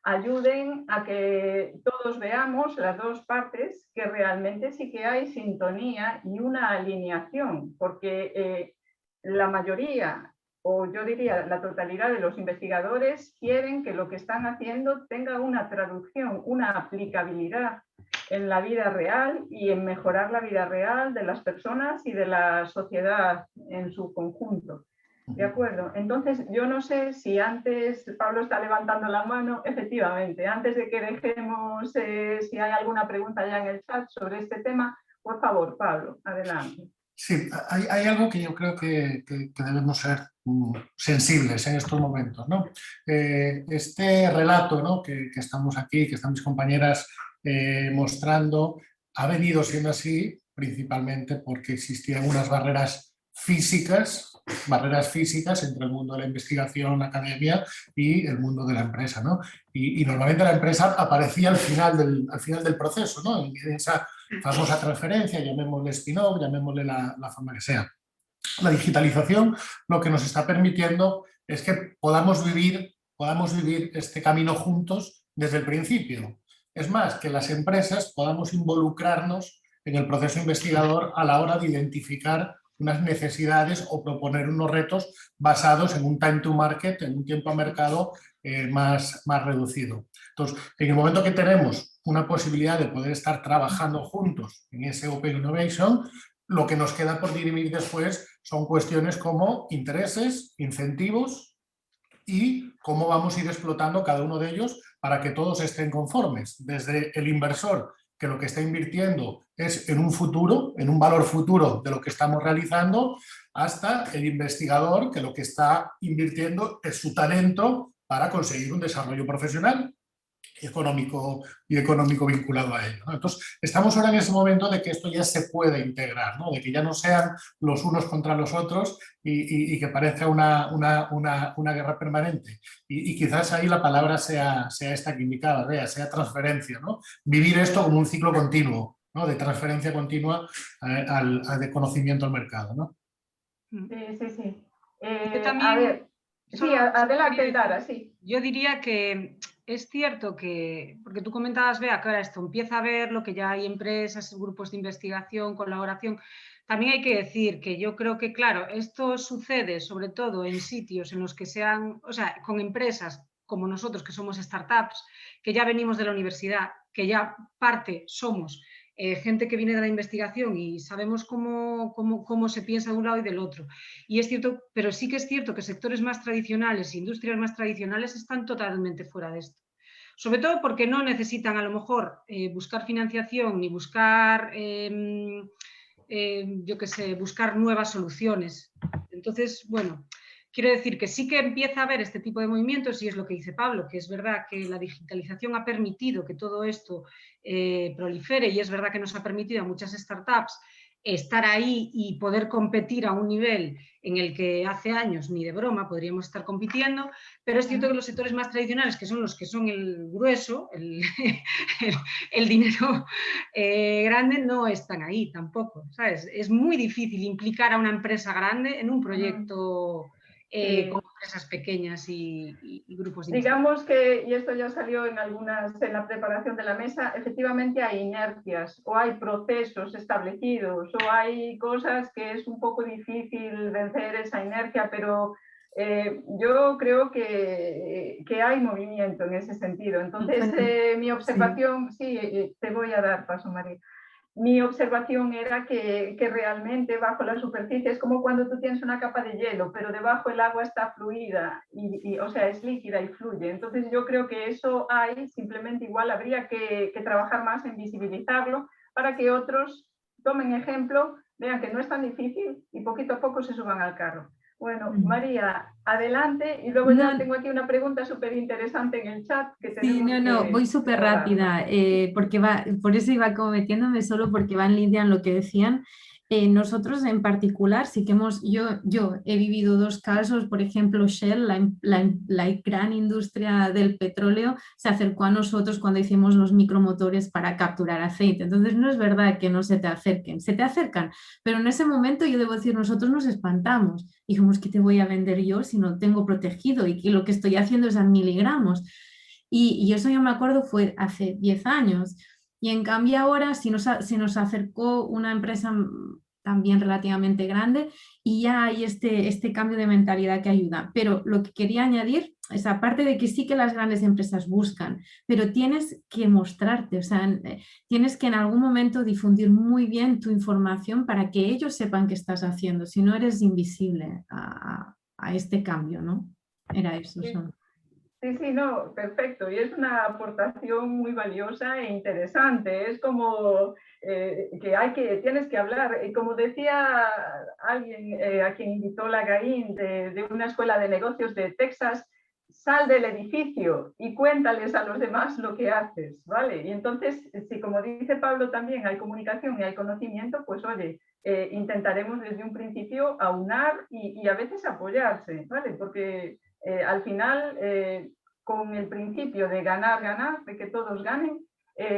ayuden a que todos veamos las dos partes, que realmente sí que hay sintonía y una alineación, porque la mayoría, o yo diría la totalidad de los investigadores, quieren que lo que están haciendo tenga una traducción, una aplicabilidad en la vida real y en mejorar la vida real de las personas y de la sociedad en su conjunto. De acuerdo. Entonces, yo no sé si antes, Pablo está levantando la mano, efectivamente, antes de que dejemos, si hay alguna pregunta ya en el chat sobre este tema, por favor, Pablo, adelante. Sí, hay algo que yo creo que debemos ser sensibles en estos momentos, ¿no? Este relato, ¿no?, que estamos aquí, que están mis compañeras mostrando, ha venido siendo así principalmente porque existían unas barreras físicas entre el mundo de la investigación, la academia y el mundo de la empresa, ¿no? Y normalmente la empresa aparecía al final del proceso, ¿no? En esa famosa transferencia, llamémosle spin-off, llamémosle la forma que sea. La digitalización lo que nos está permitiendo es que podamos vivir este camino juntos desde el principio. Es más, que las empresas podamos involucrarnos en el proceso investigador a la hora de identificar unas necesidades o proponer unos retos basados en un time to market, en un tiempo a mercado más reducido. Entonces, en el momento que tenemos una posibilidad de poder estar trabajando juntos en ese Open Innovation, lo que nos queda por dirimir después son cuestiones como intereses, incentivos y cómo vamos a ir explotando cada uno de ellos para que todos estén conformes, desde el inversor que lo que está invirtiendo es en un futuro, en un valor futuro de lo que estamos realizando, hasta el investigador que lo que está invirtiendo es su talento para conseguir un desarrollo profesional y económico vinculado a ello, ¿no? Entonces, estamos ahora en ese momento de que esto ya se puede integrar, ¿no? De que ya no sean los unos contra los otros y que parezca una guerra permanente. Y quizás ahí la palabra sea esta que indicaba, Bea, sea transferencia, ¿no? Vivir esto como un ciclo continuo, ¿no? De transferencia continua de conocimiento al mercado, ¿no? Sí. Yo A también, ver, sí, adelante, Dara, sí. yo diría que es cierto que, porque tú comentabas, Bea, que ahora esto empieza a ver lo que ya hay empresas, grupos de investigación, colaboración. También hay que decir que yo creo que, claro, esto sucede sobre todo en sitios en los que sean, o sea, con empresas como nosotros, que somos startups, que ya venimos de la universidad, que ya parte somos gente que viene de la investigación y sabemos cómo se piensa de un lado y del otro. Y es cierto, pero sí que es cierto que sectores más tradicionales, industrias más tradicionales están totalmente fuera de esto. Sobre todo porque no necesitan a lo mejor buscar financiación ni buscar, yo qué sé, buscar nuevas soluciones. Entonces, bueno, quiero decir que sí que empieza a haber este tipo de movimientos y es lo que dice Pablo, que es verdad que la digitalización ha permitido que todo esto prolifere y es verdad que nos ha permitido a muchas startups estar ahí y poder competir a un nivel en el que hace años ni de broma podríamos estar compitiendo, pero es cierto que los sectores más tradicionales, que son los que son el grueso, el dinero grande, no están ahí tampoco, ¿sabes? Es muy difícil implicar a una empresa grande en un proyecto con empresas pequeñas y grupos de Digamos que, y esto ya salió en la preparación de la mesa, efectivamente hay inercias o hay procesos establecidos o hay cosas que es un poco difícil vencer esa inercia, pero yo creo que hay movimiento en ese sentido. Entonces, mi observación, sí, te voy a dar paso, María. Mi observación era que realmente bajo la superficie es como cuando tú tienes una capa de hielo, pero debajo el agua está fluida, o sea, es líquida y fluye. Entonces yo creo que eso hay, simplemente igual habría que trabajar más en visibilizarlo para que otros tomen ejemplo, vean que no es tan difícil y poquito a poco se suban al carro. Bueno, María, adelante. Y luego ya tengo aquí una pregunta súper interesante en el chat que tenemos voy súper rápida, porque por eso iba como metiéndome solo porque va en línea en lo que decían. Nosotros en particular sí que yo he vivido dos casos, por ejemplo Shell, la gran industria del petróleo, se acercó a nosotros cuando hicimos los micromotores para capturar aceite. Entonces no es verdad que no se te acerquen, se te acercan, pero en ese momento yo debo decir, nosotros nos espantamos, dijimos, ¿qué te voy a vender yo si no tengo protegido y lo que estoy haciendo es a miligramos? Y eso yo me acuerdo fue hace 10 años. Y en cambio ahora se nos acercó una empresa también relativamente grande y ya hay este cambio de mentalidad que ayuda. Pero lo que quería añadir es, aparte de que sí que las grandes empresas buscan, pero tienes que mostrarte, o sea, tienes que en algún momento difundir muy bien tu información para que ellos sepan qué estás haciendo, si no eres invisible a este cambio, ¿no? Era eso solo. Sí, no, perfecto. Y es una aportación muy valiosa e interesante. Es como tienes que hablar. Y como decía alguien a quien invitó Lagaín de una escuela de negocios de Texas, sal del edificio y cuéntales a los demás lo que haces, ¿vale? Y entonces, si como dice Pablo también hay comunicación y hay conocimiento, pues oye, intentaremos desde un principio aunar y a veces apoyarse, ¿vale? Porque al final, con el principio de ganar, de que todos ganen,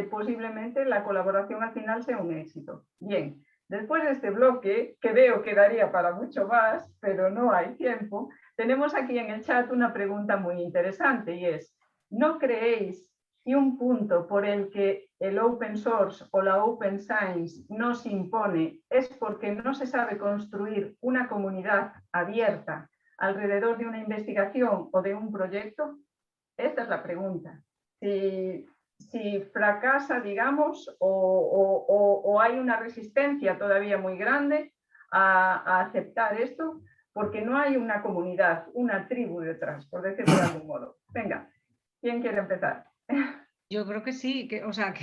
posiblemente la colaboración al final sea un éxito. Bien, después de este bloque, que veo que daría para mucho más, pero no hay tiempo, tenemos aquí en el chat una pregunta muy interesante y es, ¿no creéis que un punto por el que el open source o la open science nos impone es porque no se sabe construir una comunidad abierta alrededor de una investigación o de un proyecto? Esta es la pregunta. Si fracasa, digamos, o hay una resistencia todavía muy grande a aceptar esto, porque no hay una comunidad, una tribu detrás, por decirlo de algún modo. Venga, ¿quién quiere empezar? Yo creo que sí, o sea,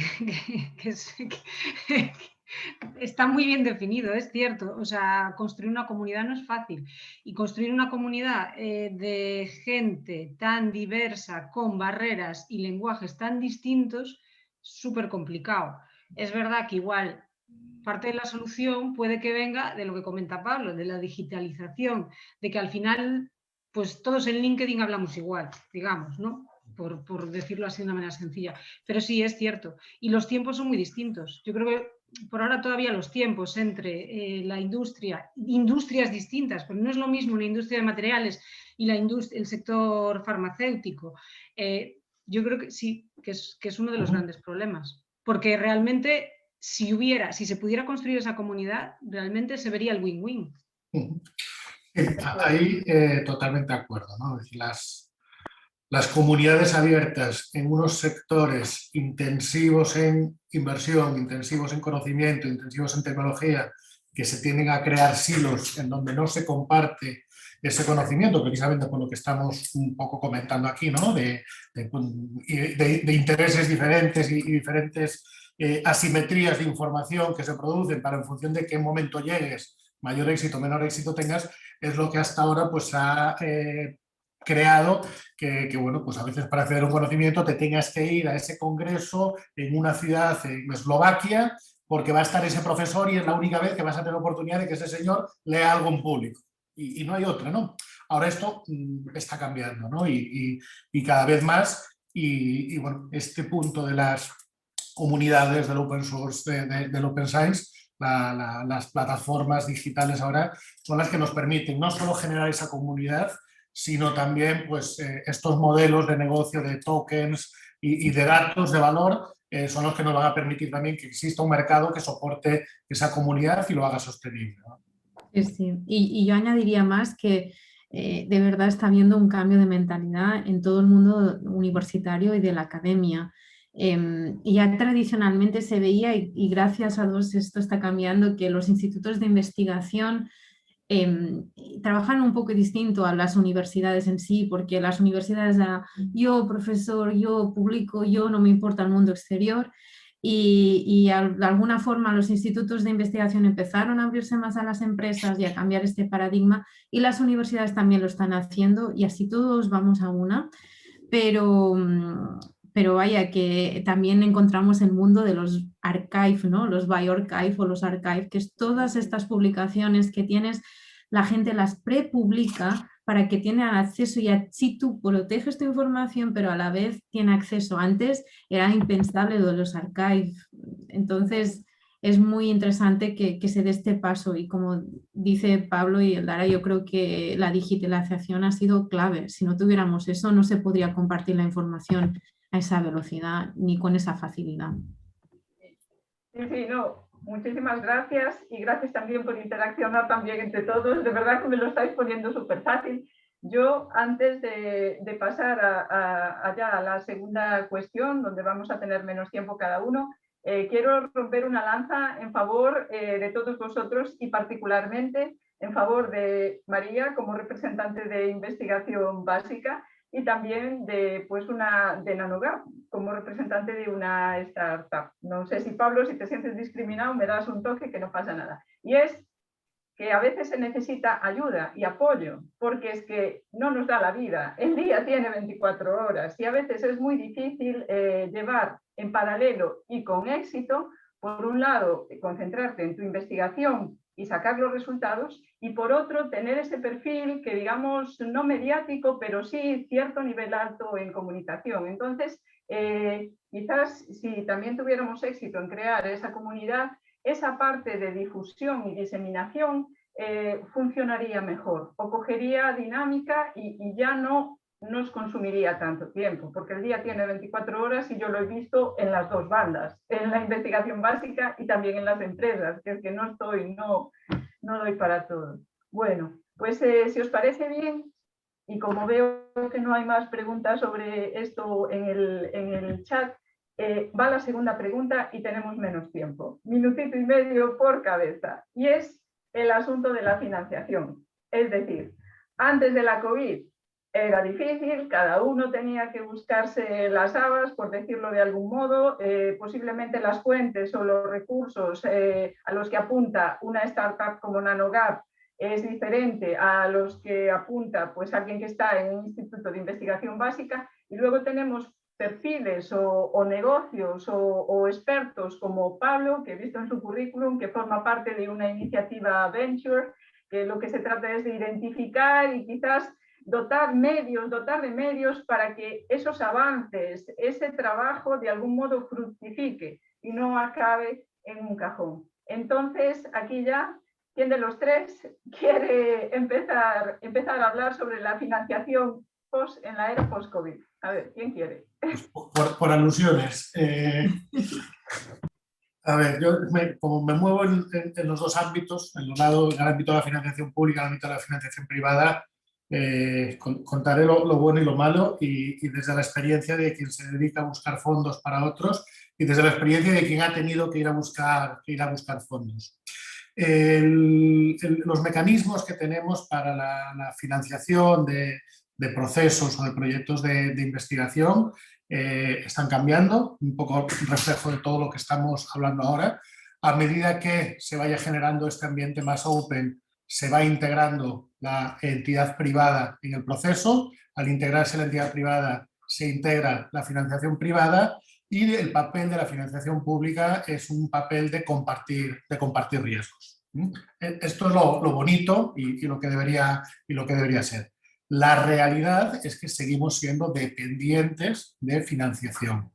está muy bien definido, es cierto. O sea, construir una comunidad no es fácil. Y construir una comunidad de gente tan diversa, con barreras y lenguajes tan distintos, súper complicado. Es verdad que igual parte de la solución puede que venga de lo que comenta Pablo, de la digitalización, de que al final, pues todos en LinkedIn hablamos igual, digamos, ¿no? Por decirlo así de una manera sencilla. Pero sí, es cierto. Y los tiempos son muy distintos. Yo creo que por ahora todavía los tiempos entre la industrias distintas, pero no es lo mismo una industria de materiales y el sector farmacéutico. Yo creo que sí, que es uno de los grandes problemas. Porque realmente, si se pudiera construir esa comunidad, realmente se vería el win-win. Ahí totalmente de acuerdo, ¿no? Es decir, las comunidades abiertas en unos sectores intensivos en inversión, intensivos en conocimiento, intensivos en tecnología, que se tienden a crear silos en donde no se comparte ese conocimiento, precisamente por lo que estamos un poco comentando aquí, ¿no? de intereses diferentes y diferentes asimetrías de información que se producen para en función de qué momento llegues, mayor éxito, menor éxito tengas, es lo que hasta ahora pues ha creado que, bueno, pues a veces para acceder a un conocimiento te tengas que ir a ese congreso en una ciudad en Eslovaquia porque va a estar ese profesor y es la única vez que vas a tener oportunidad de que ese señor lea algo en público. Y no hay otra, ¿no? Ahora esto está cambiando, ¿no? Y cada vez más, y bueno, este punto de las comunidades del open source, del open science, las plataformas digitales ahora son las que nos permiten no solo generar esa comunidad, sino también pues, estos modelos de negocio de tokens y de datos de valor son los que nos van a permitir también que exista un mercado que soporte esa comunidad y lo haga sostenible, ¿no? Sí. Y yo añadiría más que de verdad está habiendo un cambio de mentalidad en todo el mundo universitario y de la academia. Y ya tradicionalmente se veía, y gracias a Dios esto está cambiando, que los institutos de investigación trabajan un poco distinto a las universidades en sí, porque las universidades, yo profesor, yo publico, yo no me importa el mundo exterior. De alguna forma los institutos de investigación empezaron a abrirse más a las empresas y a cambiar este paradigma, y las universidades también lo están haciendo, y así todos vamos a una. Pero, pero vaya que también encontramos el mundo de los archive, ¿no? Los bioarchive o los archive, que es todas estas publicaciones que tienes, la gente las prepublica para que tengan acceso, y así tú proteges tu información, pero a la vez tiene acceso. Antes era impensable lo de los archive. Entonces es muy interesante que se dé este paso, y como dice Pablo y Eldara, yo creo que la digitalización ha sido clave. Si no tuviéramos eso, no se podría compartir la información a esa velocidad ni con esa facilidad. Sí, no. Muchísimas gracias, y gracias también por interaccionar también entre todos. De verdad que me lo estáis poniendo súper fácil. Yo, antes de pasar allá a la segunda cuestión, donde vamos a tener menos tiempo cada uno, quiero romper una lanza en favor de todos vosotros, y particularmente en favor de María como representante de investigación básica, y también de Nanogap como representante de una startup. No sé si, Pablo, si te sientes discriminado, me das un toque, que no pasa nada. Y es que a veces se necesita ayuda y apoyo, porque es que no nos da la vida. El día tiene 24 horas y a veces es muy difícil llevar en paralelo y con éxito, por un lado, concentrarte en tu investigación y sacar los resultados, y por otro, tener ese perfil que, digamos, no mediático, pero sí cierto nivel alto en comunicación. Entonces, quizás si también tuviéramos éxito en crear esa comunidad, esa parte de difusión y diseminación funcionaría mejor, o cogería dinámica y ya no nos consumiría tanto tiempo, porque el día tiene 24 horas y yo lo he visto en las dos bandas, en la investigación básica y también en las empresas, que es que no doy para todo. Bueno, pues si os parece bien, y como veo que no hay más preguntas sobre esto en el chat, va la segunda pregunta y tenemos menos tiempo. Minutito y medio por cabeza. Y es el asunto de la financiación. Es decir, antes de la COVID, Era difícil, cada uno tenía que buscarse las habas, por decirlo de algún modo. Posiblemente las fuentes o los recursos a los que apunta una startup como NanoGap es diferente a los que apunta pues alguien que está en un instituto de investigación básica, y luego tenemos perfiles o negocios o expertos como Pablo, que he visto en su currículum, que forma parte de una iniciativa Venture, que lo que se trata es de identificar y quizás dotar de medios para que esos avances, ese trabajo de algún modo fructifique y no acabe en un cajón. Entonces, aquí ya, ¿quién de los tres quiere empezar a hablar sobre la financiación en la era post-COVID? A ver, ¿quién quiere? Pues por alusiones. A ver, yo como me muevo en los dos ámbitos, en el ámbito de la financiación pública, en el ámbito de la financiación privada, contaré lo bueno y lo malo, y desde la experiencia de quien se dedica a buscar fondos para otros y desde la experiencia de quien ha tenido que ir a buscar fondos. Los mecanismos que tenemos para la financiación de procesos o de proyectos de investigación están cambiando, un poco reflejo de todo lo que estamos hablando ahora. A medida que se vaya generando este ambiente más open, se va integrando la entidad privada en el proceso. Al integrarse la entidad privada, se integra la financiación privada, y el papel de la financiación pública es un papel de compartir riesgos. Esto es lo bonito y lo que debería ser. La realidad es que seguimos siendo dependientes de financiación.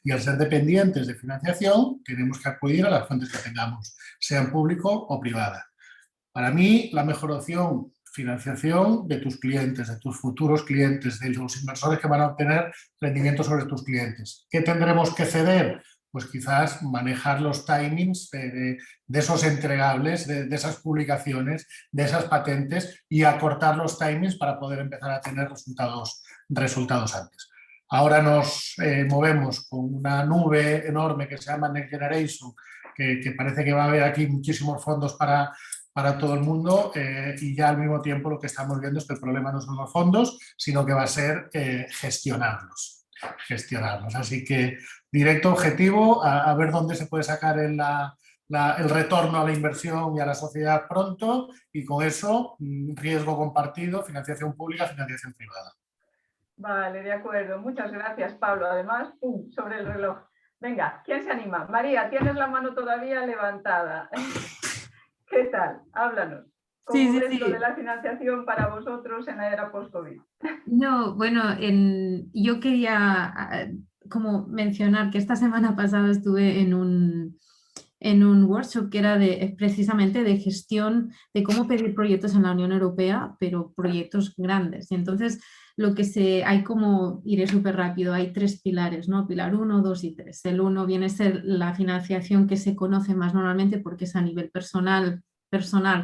Y al ser dependientes de financiación, tenemos que acudir a las fuentes que tengamos, sean público o privada. Para mí, la mejor opción, financiación de tus clientes, de tus futuros clientes, de los inversores que van a obtener rendimiento sobre tus clientes. ¿Qué tendremos que ceder? Pues quizás manejar los timings de esos entregables, de esas publicaciones, de esas patentes, y acortar los timings para poder empezar a tener resultados antes. Ahora nos movemos con una nube enorme que se llama Next Generation, que parece que va a haber aquí muchísimos fondos para todo el mundo, y ya al mismo tiempo lo que estamos viendo es que el problema no son los fondos, sino que va a ser gestionarlos. Así que directo objetivo, a ver dónde se puede sacar el retorno a la inversión y a la sociedad pronto, y con eso riesgo compartido, financiación pública, financiación privada. Vale, de acuerdo. Muchas gracias, Pablo. Además, sobre el reloj. Venga, ¿quién se anima? María, tienes la mano todavía levantada. ¿Qué tal? Háblanos. ¿Cómo ves lo de la financiación para vosotros en la era post-COVID? No, bueno, yo quería como mencionar que esta semana pasada estuve en un workshop que era precisamente de gestión de cómo pedir proyectos en la Unión Europea, pero proyectos grandes. Y entonces hay como, iré súper rápido, hay 3 pilares, ¿no? Pilar 1, 2 y 3. El 1 viene a ser la financiación que se conoce más normalmente porque es a nivel personal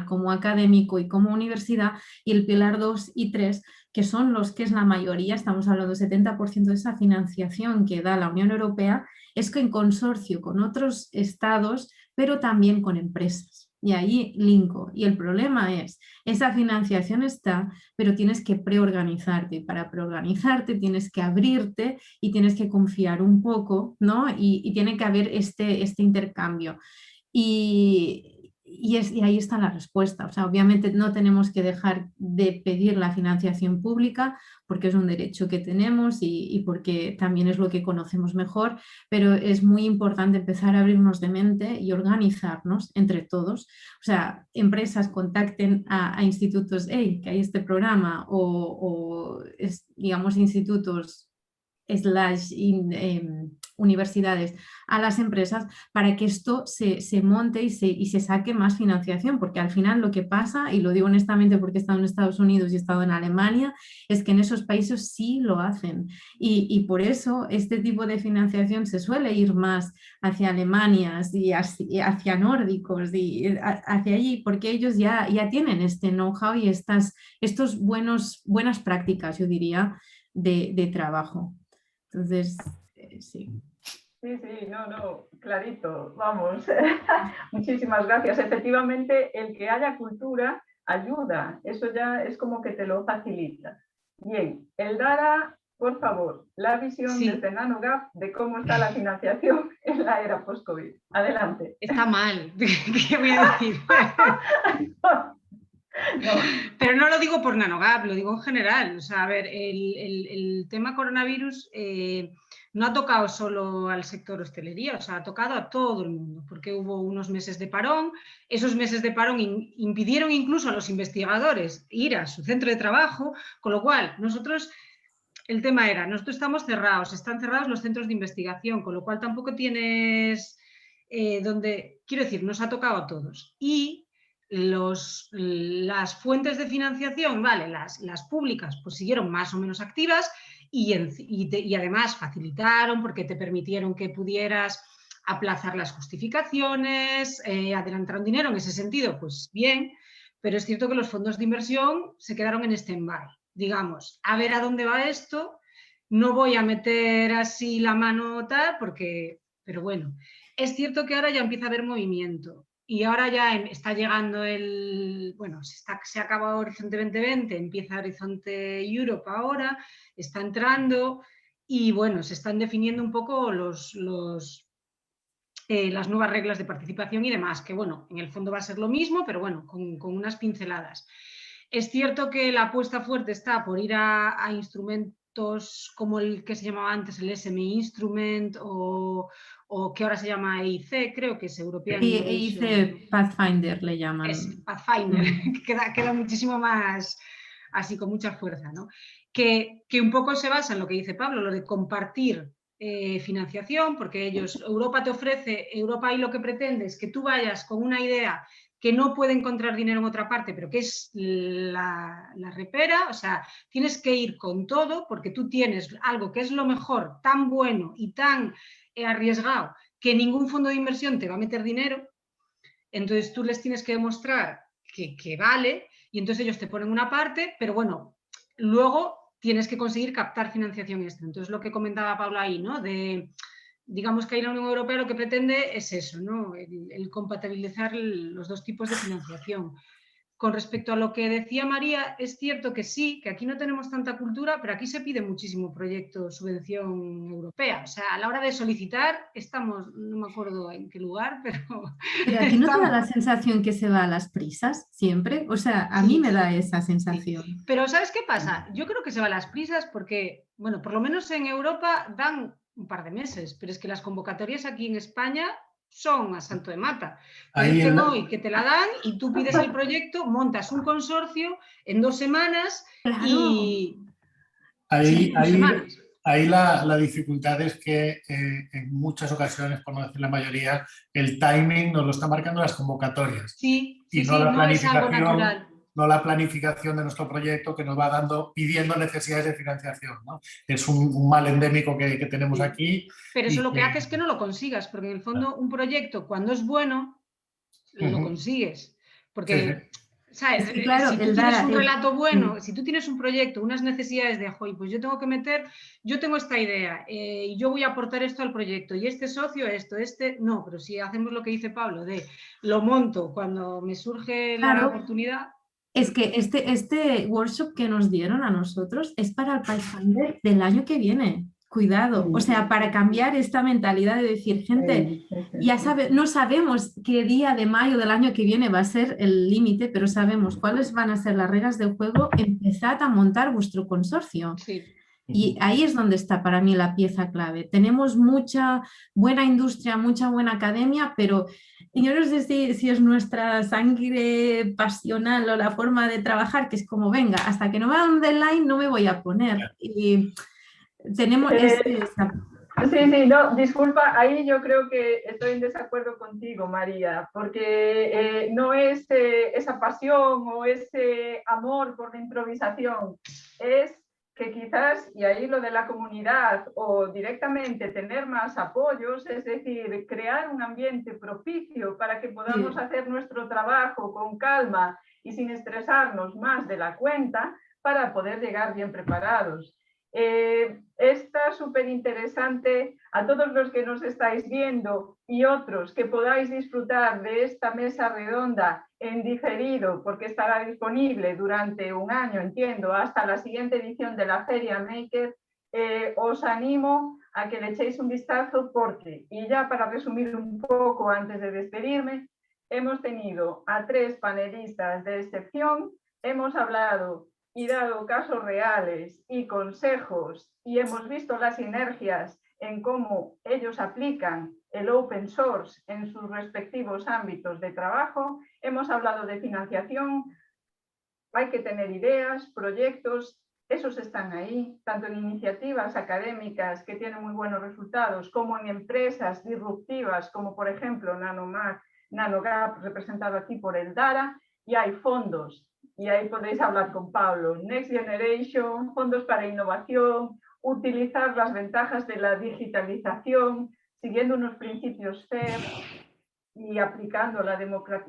como académico y como universidad, y el pilar 2 y 3, que son los que es la mayoría, estamos hablando del 70% de esa financiación que da la Unión Europea, es que en consorcio con otros estados, pero también con empresas. Y ahí linko. Y el problema es, esa financiación está, pero tienes que preorganizarte. Y para preorganizarte tienes que abrirte y tienes que confiar un poco, ¿no? Y tiene que haber este intercambio. Y ahí está la respuesta. O sea, obviamente no tenemos que dejar de pedir la financiación pública porque es un derecho que tenemos y porque también es lo que conocemos mejor, pero es muy importante empezar a abrirnos de mente y organizarnos entre todos. O sea, empresas contacten a institutos, hey, que hay este programa, digamos, institutos / universidades a las empresas para que esto se monte y se saque más financiación, porque al final lo que pasa, y lo digo honestamente porque he estado en Estados Unidos y he estado en Alemania, es que en esos países sí lo hacen, y por eso este tipo de financiación se suele ir más hacia Alemania y hacia nórdicos y hacia allí, porque ellos ya tienen este know-how y estas buenas prácticas, yo diría, de trabajo. Entonces, sí. Sí, no, clarito, vamos. Muchísimas gracias. Efectivamente, el que haya cultura ayuda, eso ya es como que te lo facilita. Bien, Eldara, por favor, la visión desde NanoGap de cómo está la financiación en la era post-COVID. Adelante. Está mal, ¿qué voy a decir? No. Pero no lo digo por NanoGap, lo digo en general. O sea, a ver, el tema coronavirus no ha tocado solo al sector hostelería, o sea, ha tocado a todo el mundo, porque hubo unos meses de parón. Esos meses de parón impidieron incluso a los investigadores ir a su centro de trabajo, con lo cual nosotros... El tema era, nosotros estamos cerrados, están cerrados los centros de investigación, con lo cual tampoco tienes donde, quiero decir, nos ha tocado a todos. Y las fuentes de financiación, vale, las públicas, pues siguieron más o menos activas y además facilitaron porque te permitieron que pudieras aplazar las justificaciones, adelantar un dinero en ese sentido, pues bien, pero es cierto que los fondos de inversión se quedaron en stand-by. Digamos, a ver a dónde va esto, no voy a meter así la mano tal, pero bueno, es cierto que ahora ya empieza a haber movimiento y ahora ya está llegando se ha acabado Horizonte 2020, empieza Horizonte Europe ahora, está entrando y bueno, se están definiendo un poco las nuevas reglas de participación y demás, que bueno, en el fondo va a ser lo mismo, pero bueno, con unas pinceladas. Es cierto que la apuesta fuerte está por ir a instrumentos como el que se llamaba antes el SMI Instrument o que ahora se llama EIC, creo que es European Innovation. EIC Pathfinder le llaman. Es Pathfinder, que queda muchísimo más así, con mucha fuerza, ¿no? Que un poco se basa en lo que dice Pablo, lo de compartir financiación, porque Europa te ofrece, Europa ahí lo que pretende es que tú vayas con una idea que no puede encontrar dinero en otra parte, pero que es la repera, o sea, tienes que ir con todo porque tú tienes algo que es lo mejor, tan bueno y tan arriesgado, que ningún fondo de inversión te va a meter dinero, entonces tú les tienes que demostrar que vale y entonces ellos te ponen una parte, pero bueno, luego tienes que conseguir captar financiación extra. Entonces lo que comentaba Paula ahí, ¿no? Digamos que ahí la Unión Europea lo que pretende es eso, ¿no? El compatibilizar los dos tipos de financiación. Con respecto a lo que decía María, es cierto que sí, que aquí no tenemos tanta cultura, pero aquí se pide muchísimo proyecto subvención europea. O sea, a la hora de solicitar estamos, no me acuerdo en qué lugar, pero... Pero a ti no te da la sensación que se va a las prisas siempre. O sea, a mí me da esa sensación. Sí. Pero ¿sabes qué pasa? Yo creo que se va a las prisas porque, bueno, por lo menos en Europa dan un par de meses, pero es que las convocatorias aquí en España son a santo de mata. Te dicen hoy que te la dan y tú pides el proyecto, montas un consorcio en 2 semanas y... Ahí la dificultad es que en muchas ocasiones, por no decir la mayoría, el timing nos lo está marcando las convocatorias. Sí, y no es algo natural. No la planificación de nuestro proyecto que nos va pidiendo necesidades de financiación, ¿no? Es un mal endémico que tenemos aquí. Pero eso lo que hace es que no lo consigas, porque en el fondo un proyecto cuando es bueno, lo consigues. Porque, ¿sabes? Es que, claro, si tú tienes un relato bueno, si tú tienes un proyecto, unas necesidades de, pues yo tengo esta idea y yo voy a aportar esto al proyecto y este socio no, pero si hacemos lo que dice Pablo, de lo monto cuando me surge la oportunidad. Es que este workshop que nos dieron a nosotros es para el Pathfinder del año que viene. Cuidado, o sea, para cambiar esta mentalidad de decir, gente, ya no sabemos qué día de mayo del año que viene va a ser el límite, pero sabemos cuáles van a ser las reglas del juego, empezad a montar vuestro consorcio. Sí. Y ahí es donde está para mí la pieza clave. Tenemos mucha buena industria, mucha buena academia, pero yo no sé si es nuestra sangre pasional o la forma de trabajar, que es como, venga, hasta que no me haga un deadline no me voy a poner. Y tenemos... Sí, no, disculpa, ahí yo creo que estoy en desacuerdo contigo, María, porque no es esa pasión o ese amor por la improvisación, es que quizás, y ahí lo de la comunidad o directamente tener más apoyos, es decir, crear un ambiente propicio para que podamos hacer nuestro trabajo con calma y sin estresarnos más de la cuenta para poder llegar bien preparados. Está súper interesante a todos los que nos estáis viendo y otros que podáis disfrutar de esta mesa redonda en diferido, porque estará disponible durante un año, entiendo, hasta la siguiente edición de la Feria Maker. Os animo a que le echéis un vistazo porque, y ya para resumir un poco antes de despedirme, hemos tenido a 3 panelistas de excepción, hemos hablado y dado casos reales y consejos y hemos visto las sinergias en cómo ellos aplican el open source en sus respectivos ámbitos de trabajo. Hemos hablado de financiación, hay que tener ideas, proyectos, esos están ahí, tanto en iniciativas académicas que tienen muy buenos resultados, como en empresas disruptivas, como por ejemplo NanoGap, representado aquí por el DARA, y hay fondos, y ahí podéis hablar con Pablo, Next Generation, fondos para innovación, utilizar las ventajas de la digitalización, siguiendo unos principios FAIR, y aplicando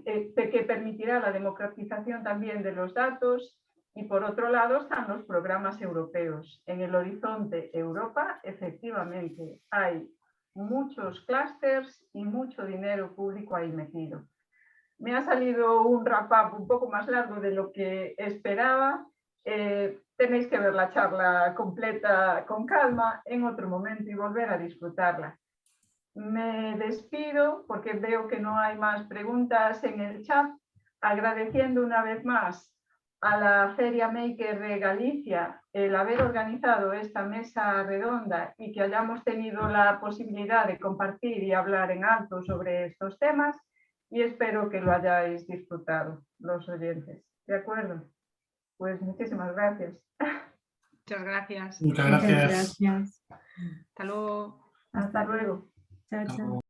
que permitirá la democratización también de los datos. Y por otro lado están los programas europeos. En el horizonte Europa, efectivamente, hay muchos clústeres y mucho dinero público ahí metido. Me ha salido un wrap-up un poco más largo de lo que esperaba. Tenéis que ver la charla completa con calma en otro momento y volver a disfrutarla. Me despido porque veo que no hay más preguntas en el chat, agradeciendo una vez más a la Feria Maker de Galicia el haber organizado esta mesa redonda y que hayamos tenido la posibilidad de compartir y hablar en alto sobre estos temas, y espero que lo hayáis disfrutado los oyentes. ¿De acuerdo? Pues muchísimas gracias. Muchas gracias. Muchas gracias. Muchas gracias. Hasta luego. Hasta luego. Chao, chao.